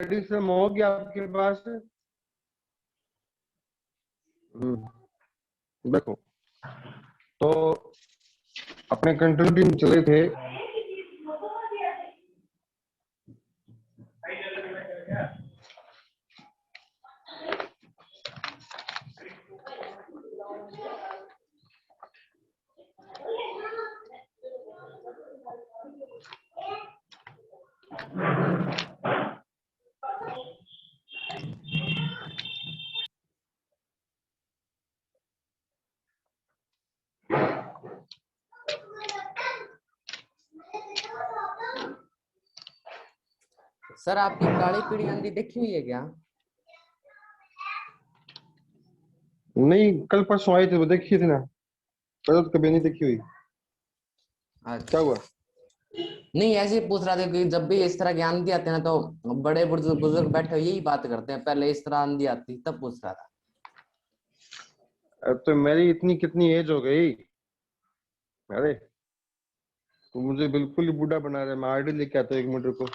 Medicine हो गया आपके पास? देखो, तो अपने कंटिन्यू चले थे। सर आपकी काली पीली आंधी देखी हुई है क्या? नहीं, कल परसों आए थे, वो देखी थी ना। कल तो कभी नहीं देखी हुई। क्या हुआ? नहीं, ऐसे ही पूछ रहा था कि जब भी इस तरह की आंधी आती है ना तो बड़े बुजुर्ग बुजुर्ग बैठे हुए यही बात करते हैं, पहले इस तरह आंधी आती तब पूछ रहा था। अब तो मेरी इतनी कितनी एज हो गई। अरे, तो मुझे बिल्कुल ही बूढ़ा बना रहे। मैं आईडी लेके आता हूँ, 1 मिनट को।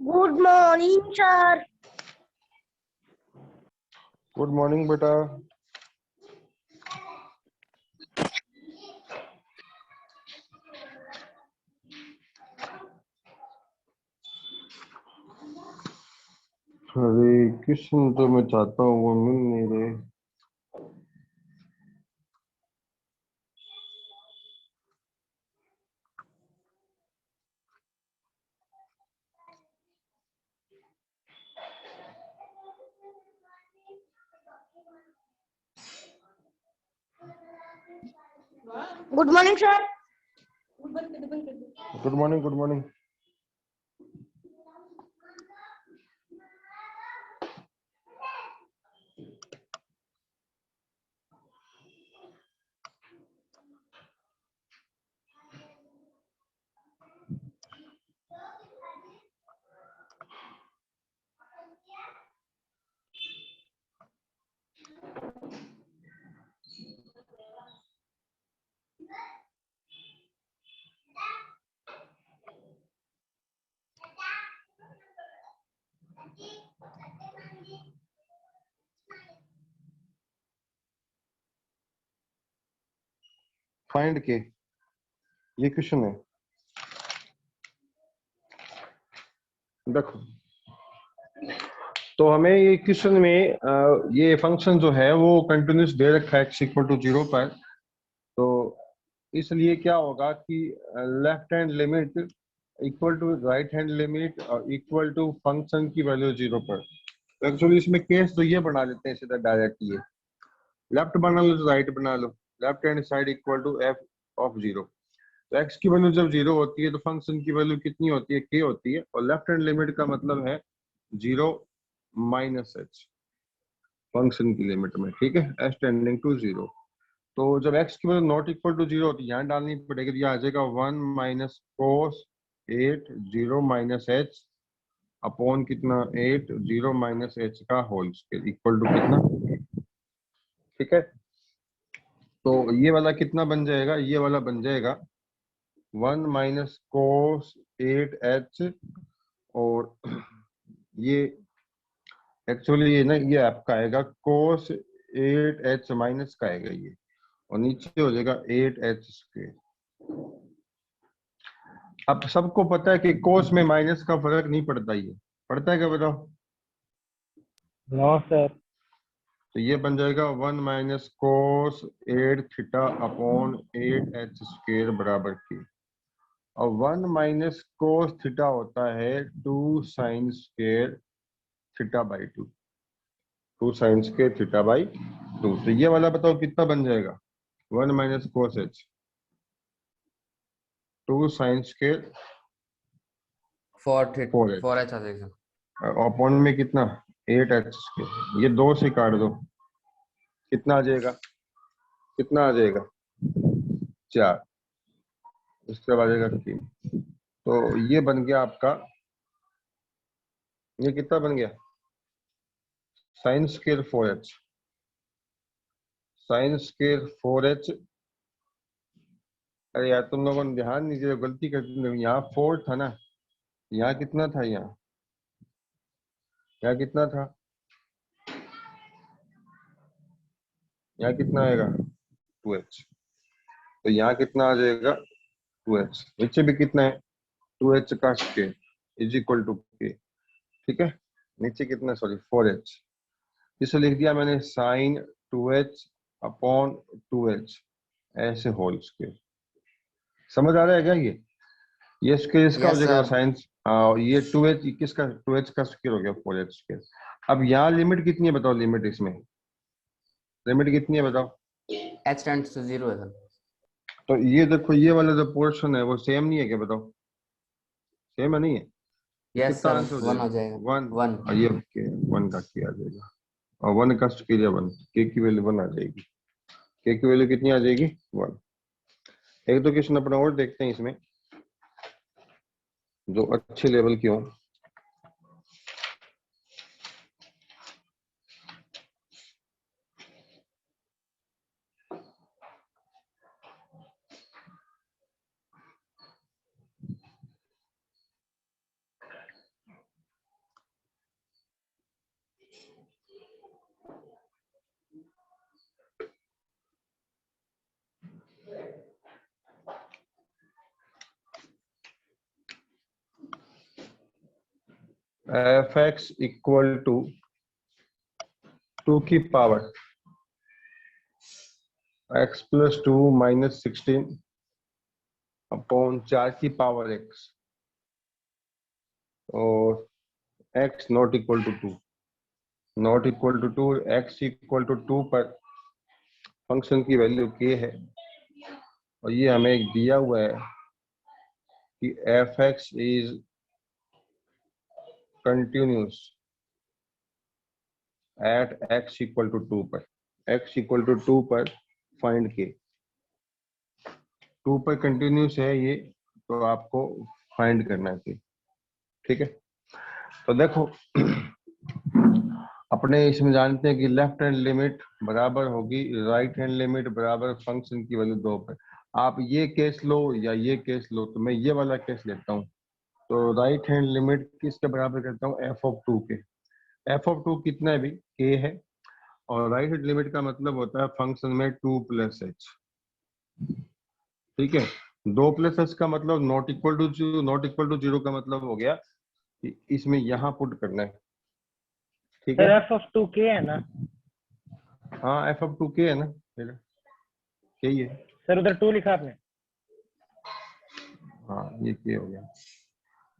Good morning sir. Good morning बेटा। हरे कृष्ण, तो मैं चाहता हूँ वो मिल नहीं रहे। Good morning sir. Good morning, good morning. Find के ये क्वेश्चन है। देखो, तो हमें ये क्वेश्चन में ये फंक्शन जो है वो कंटिन्यूस दे रखा है x इक्वल टू 0 पर। तो इसलिए क्या होगा कि left hand limit equal to right hand limit और इक्वल टू फंक्शन की वैल्यू 0 पर। तो एक्चुअली इसमें केस तो ये बना लेते हैं सीधा डायरेक्ट। ये लेफ्ट बना लो तो राइट बना लो। Left hand side equal to f of 0। तो x की वैल्यू जब 0 होती है तो फंक्शन की वैल्यू कितनी होती है? k होती है। और लेफ्ट हैंड लिमिट का मतलब है 0 माइनस h, फंक्शन की लिमिट में। ठीक है, s टेंडिंग टू 0। तो जब x की वैल्यू नॉट इक्वल टू 0 होती है, यहाँ डालनी पड़ेगी। तो यहाँ आ जाएगा 1 minus cos 8 0 minus h upon कितना 8 0 माइनस h का होल स्क्वायर इक्वल टू कितना। ठीक है, तो ये वाला कितना बन जाएगा? ये वाला बन जाएगा 1 माइनस कोस 8h। और ये एक्चुअली ये ना, ये आपका आएगा कोस 8h माइनस का आएगा ये, और नीचे हो जाएगा 8h²। अब सबको पता है कि कोस में माइनस का फर्क नहीं पड़ता, ये पड़ता है क्या बताओ? No sir. तो ये बन जाएगा 1 माइनस कोस 8θ अपॉन 8h² बराबर की, और 1 माइनस कोस थीटा होता है 2 sine square theta by 2, 2 sine square theta by 2। तो ये वाला बताओ कितना बन जाएगा? 1 minus cos h 2 sine square 4h 4h आ जाएगा। अपॉन में कितना 8h²। ये 2 से काट दो, कितना आ जाएगा? कितना आ जाएगा? 4। इसके बाद आ जाएगा 3। तो ये बन गया आपका, ये कितना बन गया? Sine square 4h, sine square 4h। अरे यार तुम लोगों ने ध्यान नहीं दिया, गलती कर दी। यहाँ 4 था ना, यहाँ कितना था? यहाँ कितना था? यहाँ कितना आएगा? 2h। तो यहाँ कितना आ जाएगा? 2h। नीचे भी कितना है? 2h का square is equal to k। ठीक है, नीचे कितना? Sorry 4h। इसे लिख दिया मैंने साइन 2h अपॉन 2h ऐसे होल स्क्वायर। समझ आ रहा है क्या? ये स्क्वायर इसका हो Yes, जाएगा sir. साइंस, ये 2h किसका? 2h का स्क्वायर हो गया 4h²। अब यहाँ लिमिट कितनी है बताओ? लिमिट इसमें लिमिट कितनी है बताओ? h टेंड्स टू 0 है सर। तो ये देखो, ये वाला जो पोर्शन है वो सेम नहीं है क्या? बताओ, सेम है नहीं है? यस कितना सर, आंसर हो 1 हो जाएगा? जाएगा। 1। 1। और ये 1 का k आ जाएगा, और 1 का स्क्वायर 1, k की वैल्यू 1 आ जाएगी। k की वैल्यू कितनी आ जाएगी? 1। एक दो क्वेश्चन अपना और देखते हैं इसमें जो अच्छे लेवल के हों। f(x) इक्वल टू 2 की power x plus 2 minus 16 upon 4 की पावर x, और x not equal to 2, not equal to 2, x equal to 2 पर फंक्शन की वैल्यू k है, और ये हमें एक दिया हुआ है कि f(x) is continuous at x equal to 2 पर, x इक्वल टू 2 पर फाइंड k। 2 पर कंटिन्यूस है ये, तो आपको फाइंड करना है k। ठीक है, तो देखो अपने इसमें जानते हैं कि लेफ्ट हैंड लिमिट बराबर होगी राइट हैंड लिमिट बराबर फंक्शन की वैल्यू 2 पर। आप ये केस लो या ये केस लो, तो मैं ये वाला केस लेता हूँ। तो राइट हैंड लिमिट किसके बराबर करता हूँ? f(2) के। f(2) कितना है भी? k है, और राइट हैंड लिमिट का मतलब होता है फंक्शन में 2 + h। ठीक है, 2 + h का मतलब not equal to 0, not equal to 0 का मतलब हो गया कि इसमें यहाँ पुट करना है। ठीक सर है, f(2) है ना? हाँ f(2) k है ना, मेरा यही है। सर उधर 2 लिखा आपने। हाँ ये k हो गया।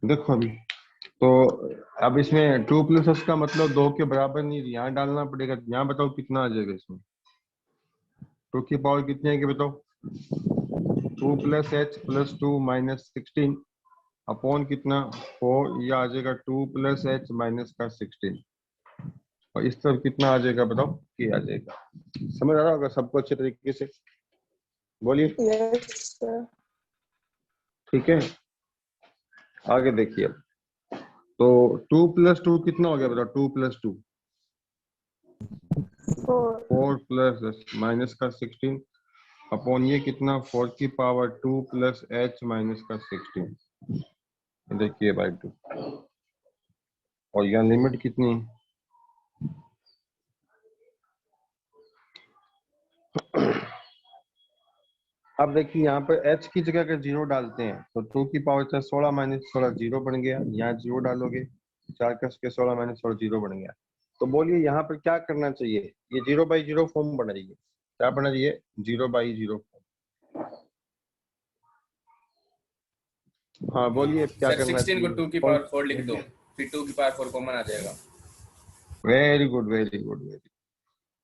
देखो अभी तो अब इसमें 2 + h का मतलब 2 के बराबर नहीं, यहाँ डालना पड़ेगा। यहाँ बताओ कितना आ जाएगा इसमें? 2 की पावर कितनी है कि बताओ? 2 + h + 2 माइनस 16 अपॉन कितना 4, ये आ जाएगा 2 + h माइनस का 16, और इस तरफ कितना आ जाएगा बताओ? k आ जाएगा। समझ आ रहा होगा सबको अच्छे तरीके से? बोलिए। Yes, sir. ठीक है, आगे देखिए। तो 2 + 2 कितना हो गया बताओ? 2 + 2 4. 4 + माइनस का 16 अपॉन ये कितना 4 की पावर 2 + h माइनस का 16, देखिए बाई 2, और यहाँ लिमिट कितनी है? अब देखिए यहाँ पर h की जगह अगर 0 डालते हैं तो 2 की पावर 16 माइनस 16 0 बन गया। यहाँ 0 डालोगे 4 कस के 16 माइनस 16 0 बन गया। तो बोलिए यहाँ पर क्या करना चाहिए? ये 0/0 फॉर्म बना चाहिए। क्या बना चाहिए? 0/0 फॉर्म। हाँ बोलिए क्या सर करना 16 को चाहिए? 2 की पावर 4 लिख दो, फिर 2 की पावर 4 कॉमन आ जाएगा। Very good very good very.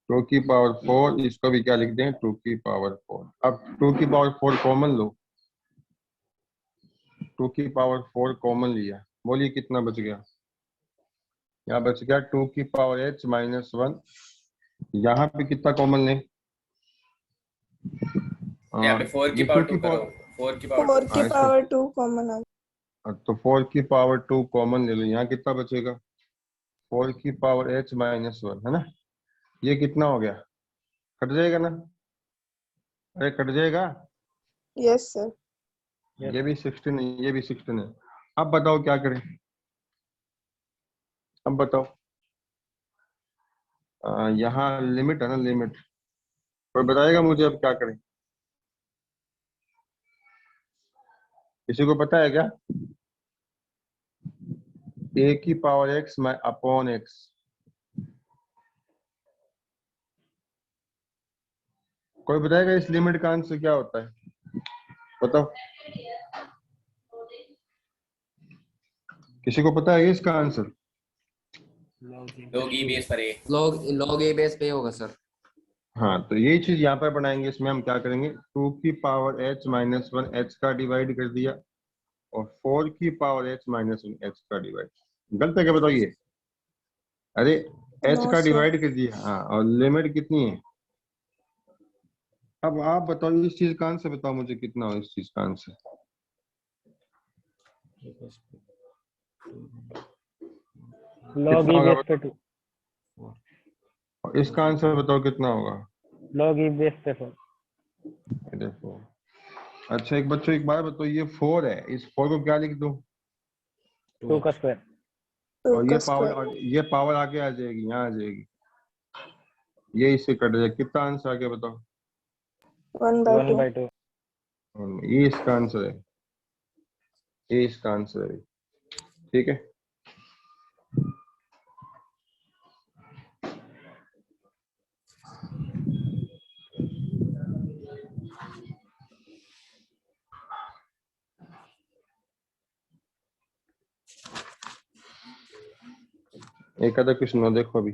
2 की पावर 4, इसको भी क्या लिख दें? 2 की पावर 4। अब 2 की पावर 4 कॉमन लो। 2 की पावर 4 कॉमन लिया, बोलिए कितना बच गया? यहाँ बच गया 2 की पावर h माइनस 1। यहाँ पे कितना कॉमन लें? यहाँ पे 4 की ये 2 पावर 2 की करो, पावर 4 की पावर 4 2। की पावर 2 कॉमन आ तो 4 की पावर 2 कॉमन ले लो। यहाँ कितना बचेगा? 4 की पावर h माइनस 1 है ना। ये कितना हो गया? कट जाएगा ना? अरे कट जाएगा। Yes sir. ये भी 16 है, ये भी 16 है। अब बताओ क्या करें? अब बताओ। यहाँ लिमिट है ना, लिमिट। कोई बताएगा मुझे अब क्या करें? किसी को पता है क्या? a की पावर x अपॉन x। कोई बताएगा इस लिमिट का आंसर क्या होता है? बताओ, किसी को पता है इसका आंसर? log e बेस पर a। log a बेस पे होगा सर। हाँ, तो यही चीज यहाँ पर बनाएंगे। इसमें हम क्या करेंगे? 2 की पावर h माइनस 1 h का डिवाइड कर दिया, और 4 की पावर h माइनस 1 h का डिवाइड। गलत है क्या बताइए? अरे h नो का सर। डिवाइड कर दिया, हाँ, और लिमिट कितनी है? अब आप बताओ इस चीज का आंसर, बताओ मुझे कितना हो इस चीज का आंसर? log कितना e होगा बेस पे 2, बताओ? इसका आंसर बताओ कितना होगा? log e बेस पे 4। ये देखो। अच्छा एक बच्चों एक बार बताओ, ये 4 है, इस 4 को क्या लिख दूं? 2 का स्क्वायर। 2 और का ये स्क्वायर पावर, ये पावर आगे आ जाएगी, यहाँ आ जाएगी, ये इससे कट जाएगा। कितना आंसर आ गया बताओ? 1/2। 1/2। ये इसका आंसर है, ये इसका आंसर है। ठीक है। एक आधा क्वेश्चन देखो अभी।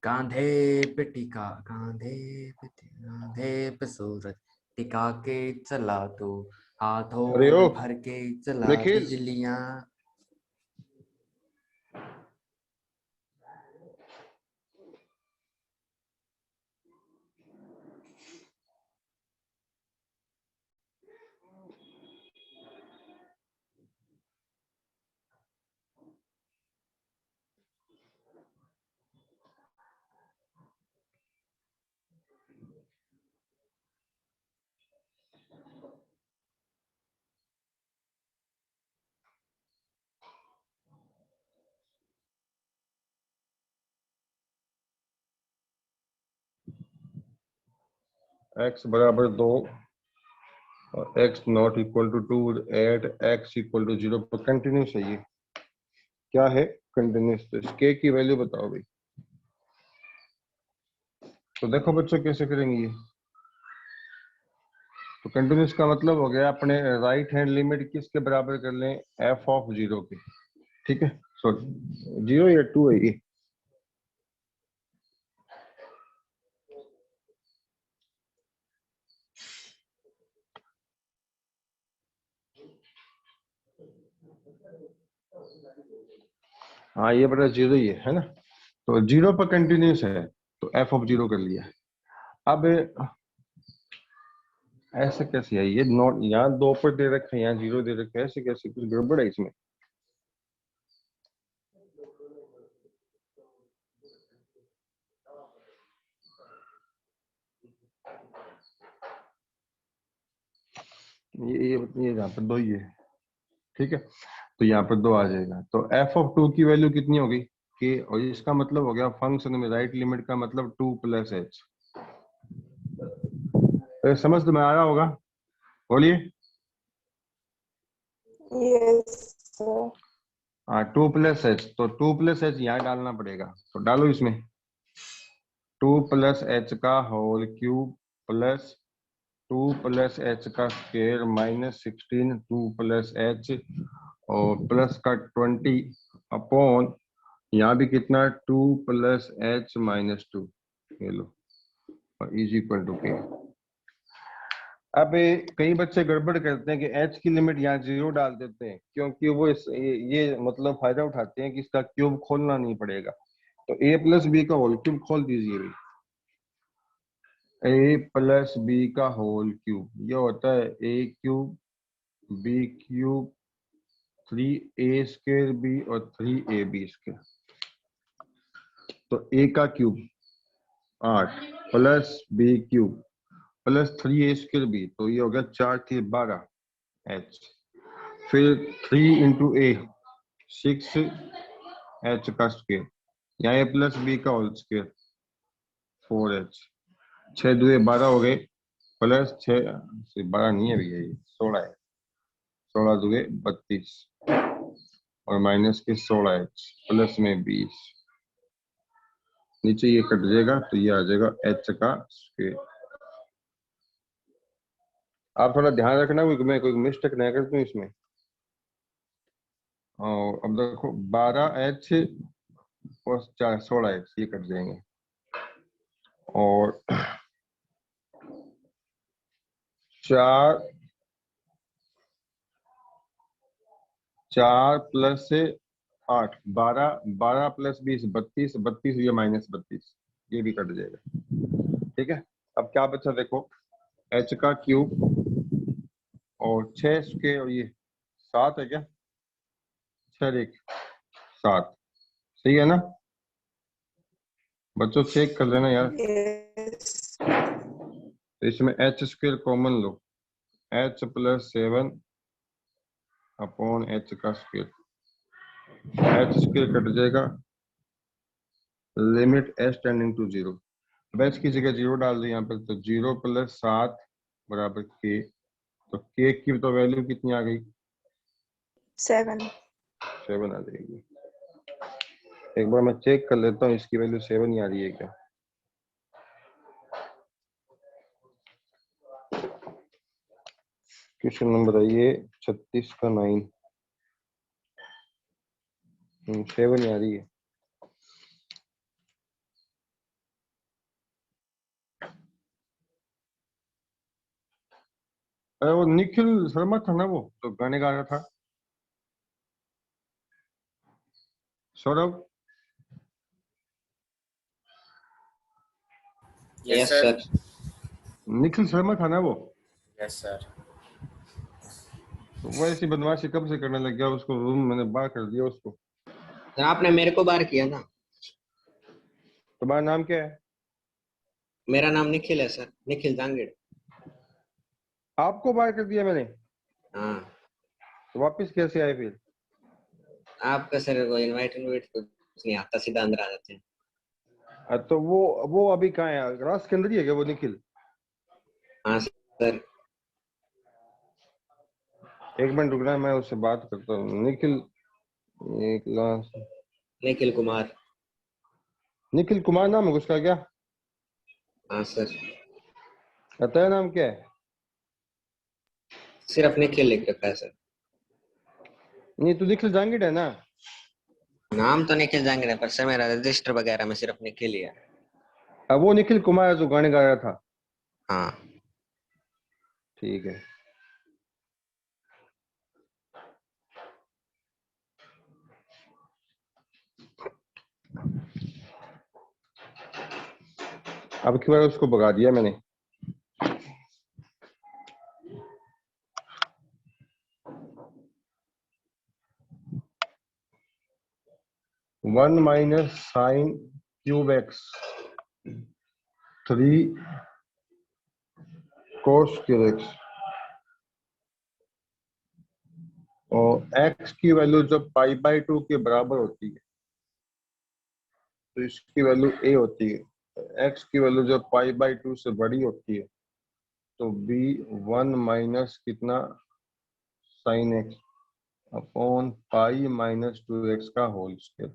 कांधे पे टिका, कांधे पे सूरज टिका के चला तू, हाथों अरे ओ में भर के चला निखिल, बिजलियां। x बराबर 2 और x not equal to 2 at x equal to 0 पर कंटिन्यूस है। ये क्या है? कंटिन्यूस। तो k की वैल्यू बताओ भाई। तो देखो बच्चों कैसे करेंगे ये। तो कंटिन्यूस का मतलब हो गया अपने राइट हैंड लिमिट किसके बराबर कर लें? f ऑफ 0 के। ठीक है, सॉरी 0 या 2 है ये। हाँ ये बड़ा 0 ही है ना। तो 0 पर कंटिन्यूस है, तो f ऑफ 0 कर लिया। अब ऐसे कैसे है? ये नॉट यहाँ 2 पर दे रखा है, यहाँ 0 दे रखा है, ऐसे कैसे? कुछ गड़बड़ है इसमें। ये यहाँ पर 2 ही है। ठीक है, तो यहाँ पर 2 आ जाएगा। तो एफ ऑफ 2 की वैल्यू कितनी होगी के, और इसका मतलब हो गया फंक्शन में राइट लिमिट का मतलब 2 + h। समझ तो में आ रहा होगा, बोलिए। Yes, sir. हाँ 2 + h, तो 2 + h यहाँ डालना पड़ेगा, तो डालो इसमें 2 + h का होल क्यूब प्लस 2 + h का स्क्वायर माइनस 16 2 + h और प्लस का 20 अपॉन यहाँ भी कितना 2 + h - 2, ये लो, और इज इक्वल टू के। अब कई बच्चे गड़बड़ करते हैं कि h की लिमिट यहाँ 0 डाल देते हैं, क्योंकि वो ये मतलब फायदा उठाते हैं कि इसका क्यूब खोलना नहीं पड़ेगा। तो a + b का होल क्यूब खोल दीजिए भाई, a + b का होल क्यूब, ये होता है a³ b³ 3a² और 3ab²। तो a का cube 8 plus b³ plus 3a² तो ये हो गया 4 के 12 h, फिर 3 × a 6 h का स्क्वायर, यहाँ a + b का होल स्क्वायर 4h, 6 2 12 हो गए, प्लस 6 से 12 नहीं है भैया, ये 16 है, 16 2 32 और माइनस के 16h प्लस में 20, नीचे ये कट जाएगा तो ये आ जाएगा h का स्क्वायर। आप थोड़ा ध्यान रखना मैं कोई मिस्टेक नहीं कर दूं इसमें। और अब देखो 12h और 16h ये कट जाएंगे, और 4 प्लस 8 12 12 प्लस 20 32 32 ये माइनस 32 ये भी कट जाएगा। ठीक है, अब क्या बचा देखो, h का क्यूब और 6 स्क्वायर और ये 7 है क्या, 6 1 7, सही है ना बच्चों, चेक कर लेना यार। Yes. तो इसमें h² कॉमन लो, h + 7 अपॉन h का स्क्वायर, h² कट जाएगा, लिमिट h टेंडिंग टू 0, अब h की जगह 0 डाल दो यहाँ पर, तो 0 + 7 बराबर k, तो k की तो वैल्यू कितनी आ गई 7. 7 आ जाएगी। एक बार मैं चेक कर लेता हूँ इसकी वैल्यू 7 ही आ रही है क्या। क्वेश्चन नंबर है ये 36 का 9, 7 ही आ रही है। अरे वो निखिल शर्मा था ना, वो तो गाने गा रहा था, सौरभ। Yes, sir. निखिल शर्मा था ना वो, Yes, sir. वो ऐसी बदमाशी कब से करने लग गया, उसको रूम मैंने बाहर कर दिया उसको। सर आपने मेरे को बार किया ना। तुम्हारा नाम क्या है? मेरा नाम निखिल है सर, निखिल जांगीड़। आपको बाहर कर दिया मैंने? हाँ। तो वापस कैसे आए फिर? आपका सर को इनवाइट कुछ नहीं आता, सीधा अंदर आ जाते हैं। तो वो अभी कहाँ है, रास के अंदर ही है क्या वो निखिल? हाँ सर। एक मिनट रुकना, मैं उससे बात करता हूँ। निखिल, एक लाख निखिल कुमार। निखिल कुमार नाम है उसका क्या? हाँ सर। तेरा नाम क्या है? सिर्फ निखिल लिख रखा है सर। नहीं तू निखिल जांगीड़ है ना? नाम तो निखिल जांगीड़ है, पर सर मेरा रजिस्टर वगैरह में सिर्फ निखिल ही है। अब वो निखिल कुमार है जो गाने गा रहा था? हाँ। ठीक है। अब की बार उसको भगा दिया मैंने। One minus sine cube x 3 cos cube x और x की वैल्यू जब π/2 के बराबर होती है तो इसकी वैल्यू a होती है। x की वैल्यू जब π/2 से बड़ी होती है तो b1 माइनस कितना sin x upon pi minus 2x का होल स्क्वायर।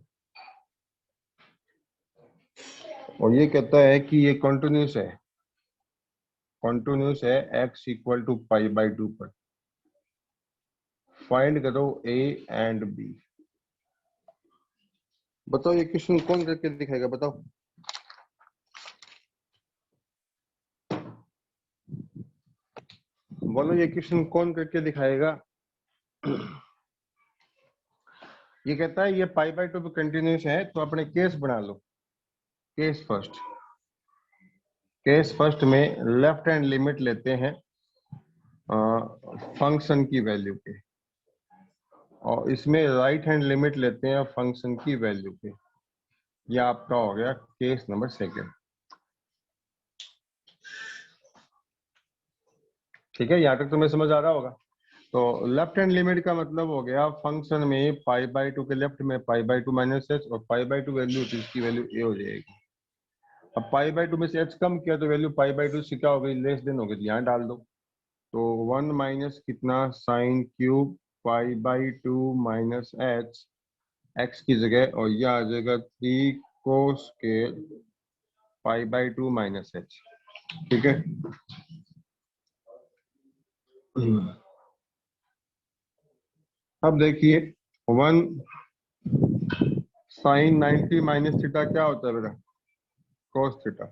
और ये कहता है कि ये कंटिन्यूस है x इक्वल टू π/2 पर। फाइंड करो a एंड b। बताओ ये क्वेश्चन कौन करके दिखाएगा, बताओ। बोलो ये क्वेश्चन कौन करके दिखाएगा। ये कहता है ये π/2 पे कंटिन्यूस है तो अपने केस बना लो। केस फर्स्ट में लेफ्ट हैंड लिमिट लेते हैं फंक्शन की वैल्यू पे, और इसमें राइट हैंड लिमिट लेते हैं फंक्शन की वैल्यू पे। यह आपका हो गया केस नंबर सेकंड। ठीक है, यहाँ तक तुम्हें समझ आ रहा होगा। तो लेफ्ट हैंड लिमिट का मतलब हो गया फंक्शन में π/2 के लेफ्ट में π/2 माइनस h और π/2 वैल्यू होती है, इसकी वैल्यू a हो जाएगी। अब π/2 में से h कम किया तो वैल्यू π/2 से क्या हो गई, लेस देन हो गई, यहाँ डाल दो। तो 1 माइनस कितना sine cube π/2 minus h x की जगह, और यह आ जाएगा 3 कोस के π/2 माइनस h। ठीक है, अब देखिए 1 साइन 90 माइनस थीटा क्या होता है बेटा, कोस थीटा।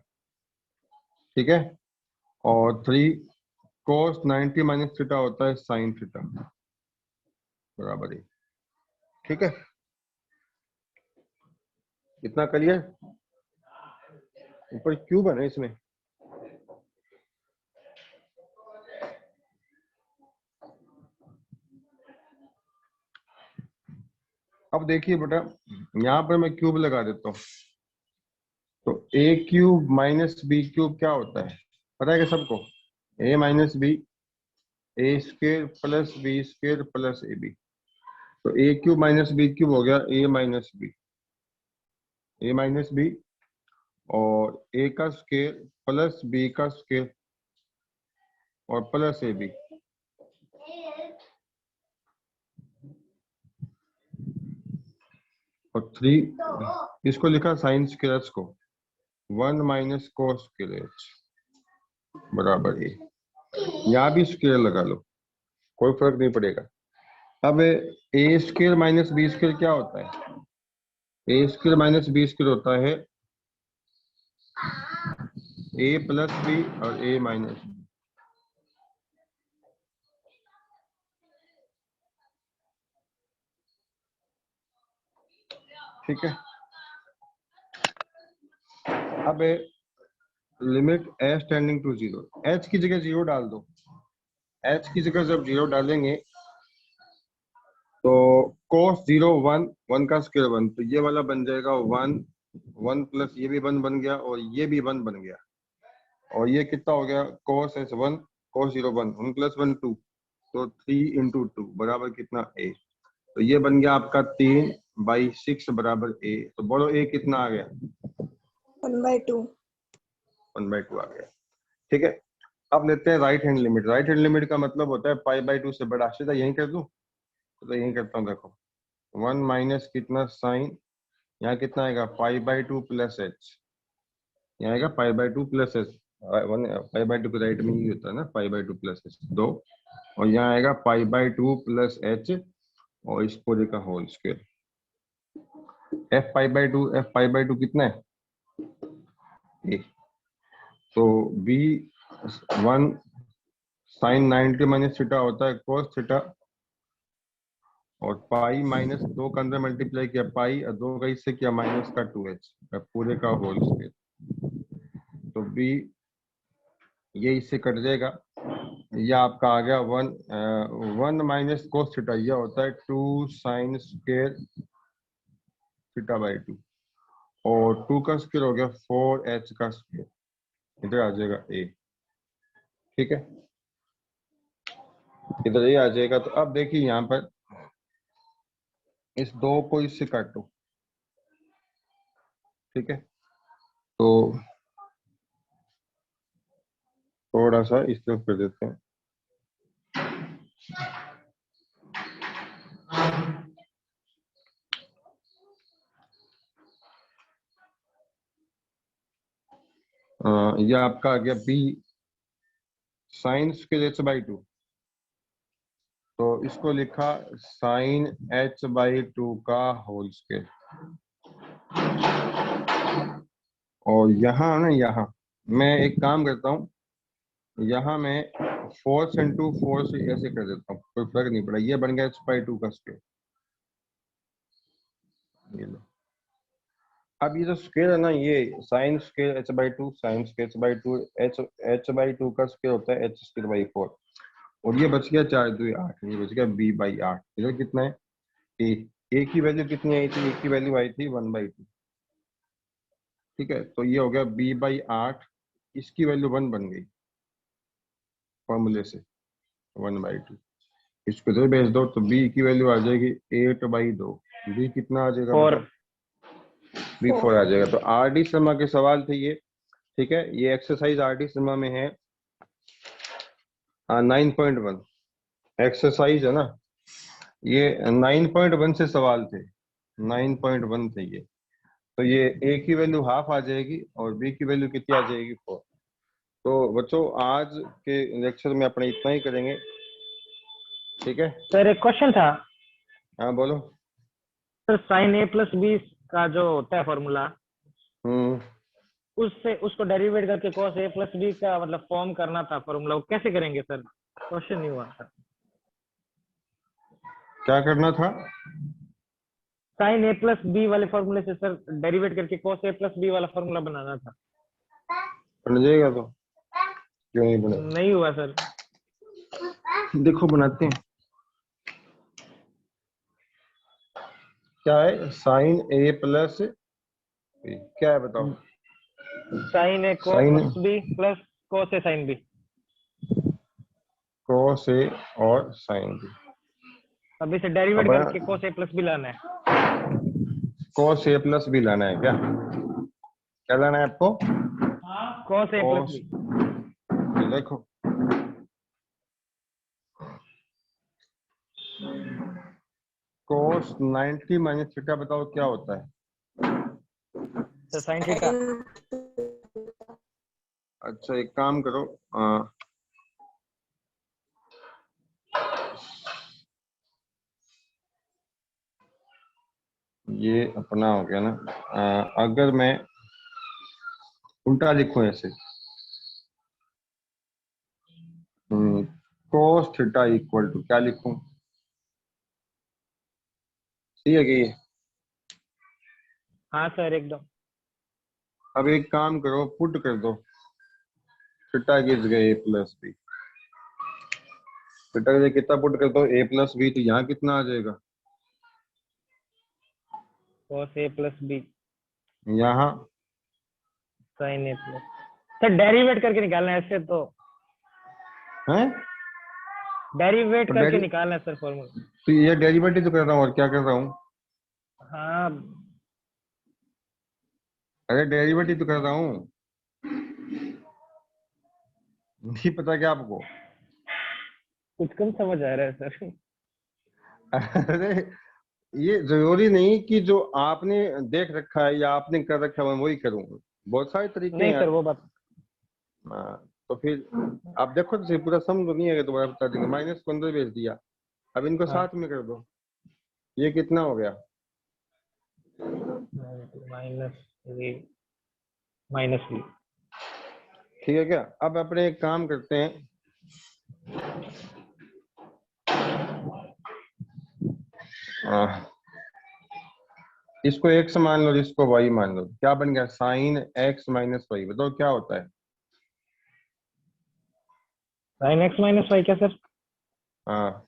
ठीक है, और 3 कोस 90 माइनस थीटा होता है साइन थीटा, बराबर है। ठीक है, इतना क्लियर। ऊपर क्यूब है ना इसमें। अब देखिए बेटा, यहाँ पर मैं क्यूब लगा देता हूँ तो a cube minus b cube क्या होता है पता है कि सबको, a minus b a square plus b square plus a b. तो a cube minus b cube हो गया a माइनस बी और a का स्क्वायर प्लस b का स्क्वायर और प्लस ए बी। और 3 इसको लिखा साइन स्क्वायर h को 1 माइनस कोस स्क्वायर h बराबर ए। यहाँ भी स्क्वायर लगा लो, कोई फर्क नहीं पड़ेगा। अब ए स्क्वायर माइनस बी स्क्वायर क्या होता है, ए स्क्वायर माइनस बी स्क्वायर होता है ए प्लस बी और ए माइनस बी। ठीक है, अब limit h tending to 0, h की जगह 0 डाल दो। एच की जगह जब 0 डालेंगे तो cos 0 1 1 का स्क्वायर 1, तो ये वाला बन जाएगा 1 1 प्लस ये भी 1 बन गया और ये भी 1 बन गया। और ये कितना हो गया cos s 1 cos 0 1 1 प्लस 1 2, तो 3 इंटू 2 बराबर कितना a। तो ये बन गया आपका 3/6 बराबर a। तो बोलो a कितना आ गया, 1/2। 1/2 आ गया। ठीक है, अब लेते हैं right hand limit. Right hand limit का मतलब होता है π/2 से बड़ा। सीधा यही कर दूं, तो यही करता हूँ। देखो 1 माइनस कितना साइन, यहाँ कितना आएगा π/2 प्लस h, यहाँ आएगा π/2 प्लस h। π/2 के राइट में ही होता है ना, π/2 प्लस h 2, और यहाँ आएगा π/2 प्लस h और इस पूरे का होल स्क्वायर। f π/2 कितना है a। तो b1 साइन 90 माइनस थीटा होता है कोस थीटा, और पाई माइनस 2 का अंदर मल्टीप्लाई किया पाई और 2 का इससे किया माइनस का 2h पूरे का होल स्क्वायर। तो b ये इससे कट जाएगा, ये आपका आ गया 1 माइनस कोस थीटा, ये होता है 2 साइन स्क्वायर थीटा/2, और 2 का स्क्वायर हो गया 4h का स्क्वायर, इधर आ जाएगा a। ठीक है, इधर ये आ जाएगा। तो अब देखिए यहाँ पर इस 2 को इससे काटो, ठीक है। तो थोड़ा सा इस तरफ कर देते हैं। यह आपका आ गया b sine square h by 2। तो इसको लिखा साइन एच बाई 2 का होल स्क्वायर। और यहाँ ना, यहाँ मैं एक काम करता हूँ, यहाँ मैं फोर्स इंटू फोर्स ऐसे कर देता हूँ, कोई फर्क नहीं पड़ा। ये बन गया एच बाई 2 का स्क्वायर। ये लो। अब ये जो स्क्वायर है ना, ये sign square h by 2 sign square h by 2 H by 2 का स्क्वायर होता है एच स्क्वायर बाई 4। और ये बच गया 4 2 8, ये बच गया बी बाई 8। इधर कितना है ए की वैल्यू कितनी आई थी? ए की वैल्यू आई थी 1/2, ठीक है। तो ये हो गया बी बाई 8, इसकी वैल्यू 1 बन गई फॉर्मूले से 1/2। इसको इधर भेज दो तो बी की वैल्यू आ जाएगी 8/2। बी कितना आ जाएगा? 4। बी 4 आ जाएगा। तो आर डी शर्मा के सवाल थे ये, ठीक है। ये एक्सरसाइज आर डी शर्मा में है 9.1 एक्सरसाइज है ना, ये 9.1 से सवाल थे, 9.1 थे ये। तो ये ए की वैल्यू हाफ आ जाएगी और बी की वैल्यू कितनी आ जाएगी? 4। तो बच्चों आज के लेक्चर में अपने इतना ही करेंगे, ठीक है। सर एक क्वेश्चन था हाँ बोलो। सर, साइन ए प्लस बी का जो होता है फॉर्मूला, उससे उसको डेरिवेट करके cos a प्लस बी का मतलब फॉर्म करना था फॉर्मूला, वो कैसे करेंगे सर? क्वेश्चन नहीं हुआ सर। क्या करना था? साइन ए प्लस बी वाले फॉर्मूले से सर डेरिवेट करके cos a प्लस बी वाला फॉर्मूला बनाना था। बन जाएगा तो क्यों नहीं बनेगा? नहीं हुआ सर। देखो बनाते हैं। क्या है साइन ए प्लस क्या है बताओ? Sine a Sin- cos b plus cos a sine b. cos a और साइन बी। अब इसे डेरिवेट अब करके cos a प्लस बी लाना है। cos ए प्लस बी लाना है क्या? क्या लाना है आपको? cos a plus cos b. देखो cos 90 माइनस थीटा बताओ क्या होता है? तो साइन थीटा। अच्छा एक काम करो, ये अपना हो गया ना। अगर मैं उल्टा लिखूं ऐसे, cos थीटा इक्वल टू क्या लिखूं? सही है कि? हाँ सर एकदम। अब एक काम करो, पुट कर दो थीटा की जगह ए प्लस बी। थीटा की जगह कितना पुट कर दो? ए प्लस बी। तो यहाँ कितना आ जाएगा? cos a प्लस बी यहाँ साइन ए प्लस। सर डेरिवेट करके निकालना है ऐसे, तो है डेरिवेट तो करके निकालना है सर फॉर्मूला। तो ये डेरिवेटिव तो कर रहा हूँ और क्या कर रहा हूँ? हाँ अरे डेरिवेटिव तो कर रहा हूँ, नहीं पता क्या आपको? कुछ कम समझ आ रहा है सर। अरे ये जरूरी नहीं कि जो आपने देख रखा है या आपने कर रखा है मैं वही करूँ, बहुत सारे तरीके नहीं हैं सर वो बात। हाँ, तो फिर आप देखो तो पूरा समझ नहीं है, दोबारा बता देंगे। -15 भेज दिया, अब इनको हाँ। साथ में कर दो। ये कितना हो गया? Minus b. ठीक है क्या? अब अपने एक काम करते हैं, इसको x मान लो, इसको y मान लो। क्या बन गया? Sine x minus y. बताओ क्या होता है? साइन एक्स माइनस वाई क्या सर? हाँ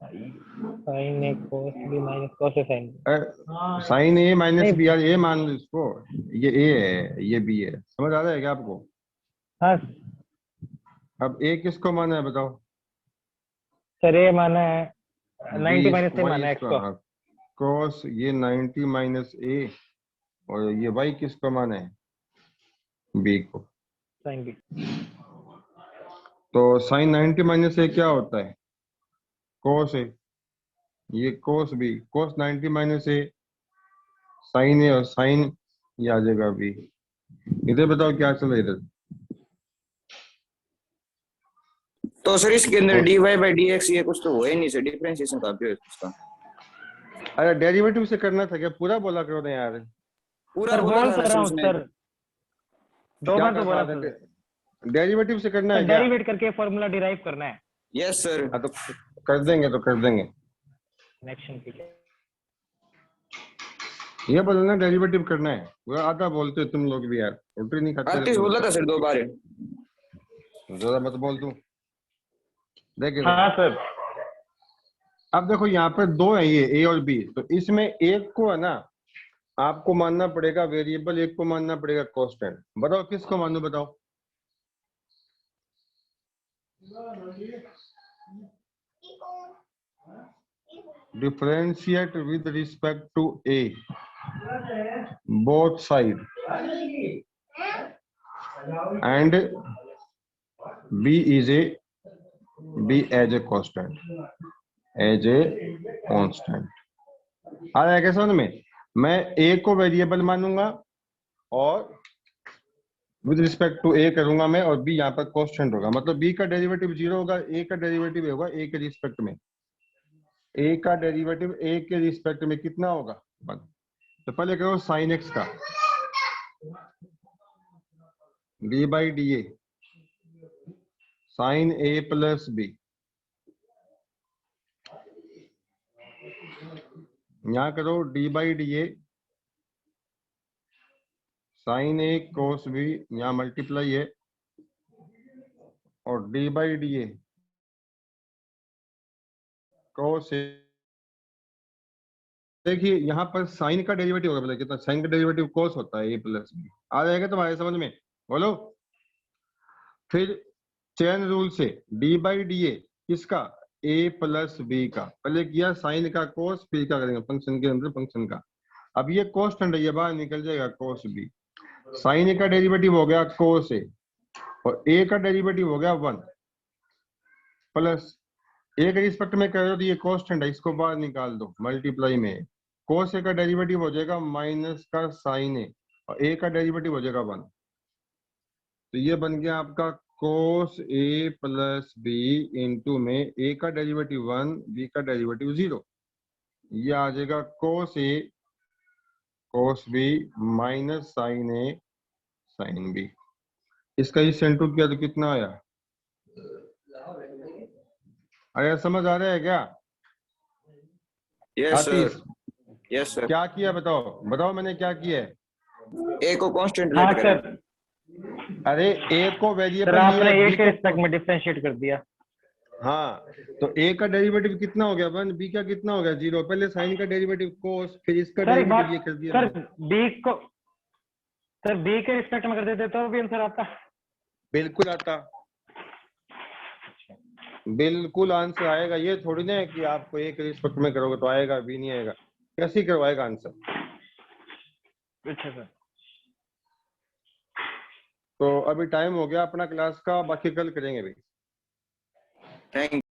sine a cos b minus cos a sine b. Sine a minus नहीं। बी, यार a मान लो इसको। ये a है, ये b है। समझ आ रहा है क्या आपको? हाँ अब a किसको माना है बताओ? सर, ए माना है 90 b माइनस से y माना है एक्स इसको, को। हाँ, cos ये 90 माइनस a और ये y किसको माना है? b को। Sine b. तो sin 90 माइनस a क्या होता है? cos a। ये cos b, cos 90 minus a sin a और sin ये आ जाएगा b। इधर बताओ क्या चल रहा है इधर? तो सर इसके अंदर dy by dx ये कुछ तो हो ही नहीं सर, डिफरेंशिएशन का भी है इसका। अरे डेरिवेटिव से करना था क्या? पूरा बोला करो ना यार। पूरा सर बोला बोल था तो ना रहा सर हूँ उसने। सर, दो क्या बार तो बोला करना सर। था? डेरिवेटिव से करना है क्या? डेरिवेट करके फॉर्मूला डिराइव करना है। Yes sir. हाँ तो कर देंगे, तो कर देंगे। कनेक्शन के लिए। ये बोलो ना डेरिवेटिव करना है। वो आधा बोलते हो तुम लोग भी यार, रोटी नहीं खाते 38 बोला था सर 2 बार। ज्यादा मत बोल तू। देखे हाँ सर। अब देखो यहाँ पर दो है ये ए और बी, तो इसमें एक को है ना आपको मानना पड़ेगा वेरिएबल, एक को मानना पड़ेगा कांस्टेंट। बताओ किसको मानो, बताओ। Differentiate with respect to a both side and b is a b as a constant, as a constant। आ रहा है क्या समझ में? मैं a को वेरिएबल मानूंगा और विद रिस्पेक्ट टू a करूंगा मैं, और b यहाँ पर कांस्टेंट होगा। मतलब b का डेरिवेटिव 0 होगा, a का डेरिवेटिव होगा a के रिस्पेक्ट में। a का डेरिवेटिव a के रिस्पेक्ट में कितना होगा? 1। तो पहले करो साइन x का d by d a sine a plus b। यहाँ करो d by d a sine a cos b, यहाँ मल्टीप्लाई है, और d by d a cos a। देखिए यहाँ पर साइन का डेरिवेटिव होगा, मतलब कितना? साइन का डेरिवेटिव कोस होता है a प्लस b। आ जाएगा तुम्हारे समझ में? बोलो। फिर चेन रूल से d बाई डी ए किसका? a प्लस b का। पहले किया साइन का कोस, फिर क्या करेंगे? फंक्शन के अंदर फंक्शन का। अब ये कांस्टेंट है, ये बाहर निकल जाएगा कोस b। साइन का डेरिवेटिव हो गया कोस a और a का डेरिवेटिव हो गया 1 प्लस a के रिस्पेक्ट में कर रहे हो तो ये कांस्टेंट है, इसको बाहर निकाल दो मल्टीप्लाई में। कोस a का डेरिवेटिव हो जाएगा माइनस का साइन a और a का डेरिवेटिव हो जाएगा 1। तो ये बन गया आपका cos a plus b into में a का डेरिवेटिव 1, b का डेरिवेटिव 0। ये आ जाएगा cos a cos b minus sine a sine b। इसका ही सेंटू किया तो कितना आया? अरे समझ आ रहा है क्या? यस आतिश, सर। Yes sir. क्या किया बताओ, बताओ मैंने क्या किया है? a को कांस्टेंट हाँ लेट करें। सर। अरे a को सर वेरिएबल आपने लिया, ए b के को। रिस्पेक्ट में डिफरेंशिएट कर दिया। हाँ तो a का डेरिवेटिव कितना हो गया 1, b का कितना हो गया 0। पहले साइन का डेरिवेटिव कोस, फिर इसका सर एक डेरिवेटिव बात, ये कर दिया सर मैंने। बी को, सर बी के रिस्पेक्ट में कर देते तो भी आंसर आता। बिल्कुल आता, बिल्कुल आंसर आएगा। ये थोड़ी ना है कि आपको एक रिस्पेक्ट में करोगे तो आएगा, भी नहीं आएगा। कैसे करवाएगा आंसर? अच्छा सर। तो अभी टाइम हो गया अपना क्लास का, बाकी कल करेंगे भाई। थैंक